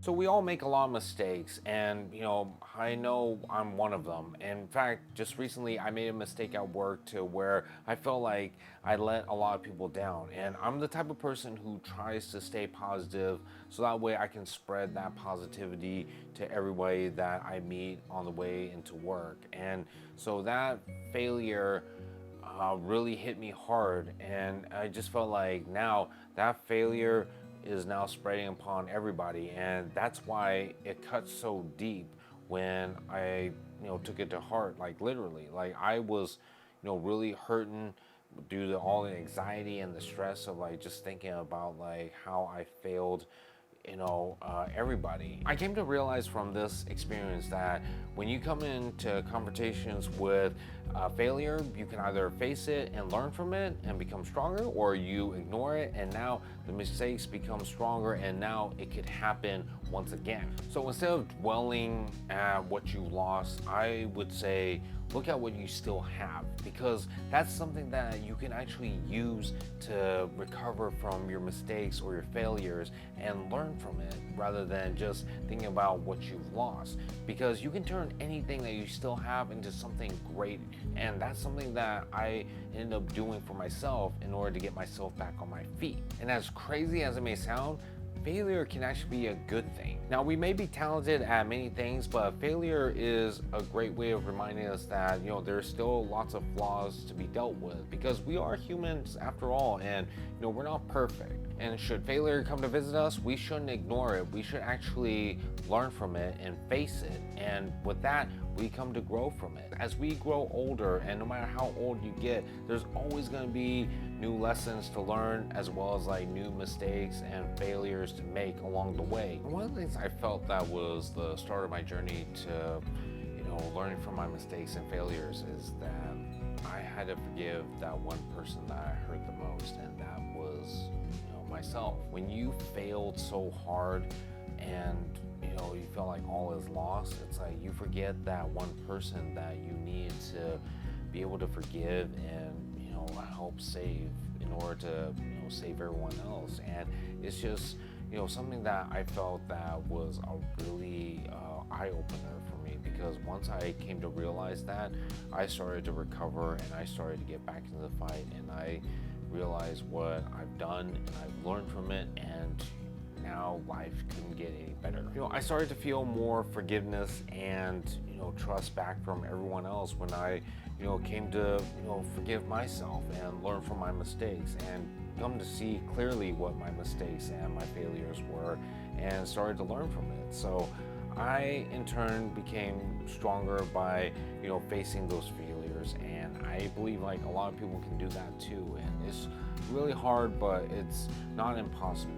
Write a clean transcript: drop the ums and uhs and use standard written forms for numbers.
So we all make a lot of mistakes, and I know I'm one of them. In fact, just recently I made a mistake at work to where I felt like I let a lot of people down. And I'm the type of person who tries to stay positive so that way I can spread that positivity to everybody that I meet on the way into work. And so that failure really hit me hard, and I just felt like now that failure is now spreading upon everybody, and that's why it cuts so deep when I took it to heart, like literally. Like I was really hurting due to all the anxiety and the stress of like just thinking about like how I failed everybody. I came to realize from this experience that when you come into confrontations with failure, you can either face it and learn from it and become stronger, or you ignore it and now the mistakes become stronger and now it could happen once again. So instead of dwelling at what you lost, I would say look at what you still have, because that's something that you can actually use to recover from your mistakes or your failures and learn from it, rather than just thinking about what you've lost, because you can turn anything that you still have into something great. And that's something that I ended up doing for myself in order to get myself back on my feet. And as crazy as it may sound, failure can actually be a good thing. Now, we may be talented at many things, but failure is a great way of reminding us that, there's still lots of flaws to be dealt with, because we are humans after all, and, we're not perfect. And should failure come to visit us, we shouldn't ignore it. We should actually learn from it and face it. And with that, we come to grow from it. As we grow older, and no matter how old you get, there's always going to be new lessons to learn, as well as like new mistakes and failures to make along the way. And one of the things I felt that was the start of my journey to, learning from my mistakes and failures is that I had to forgive that one person that I hurt the most, and that was, myself. When you failed so hard and you feel like all is lost, it's like you forget that one person that you need to be able to forgive and help save in order to save everyone else. And it's just something that I felt that was a really eye-opener for me, because once I came to realize that, I started to recover and I started to get back into the fight, and I realized what I've done and I've learned from it, and now life couldn't get any better. I started to feel more forgiveness and trust back from everyone else when I came to forgive myself and learn from my mistakes, and come to see clearly what my mistakes and my failures were, and started to learn from it. So I in turn became stronger by facing those failures, and I believe like a lot of people can do that too. And it's really hard, but it's not impossible.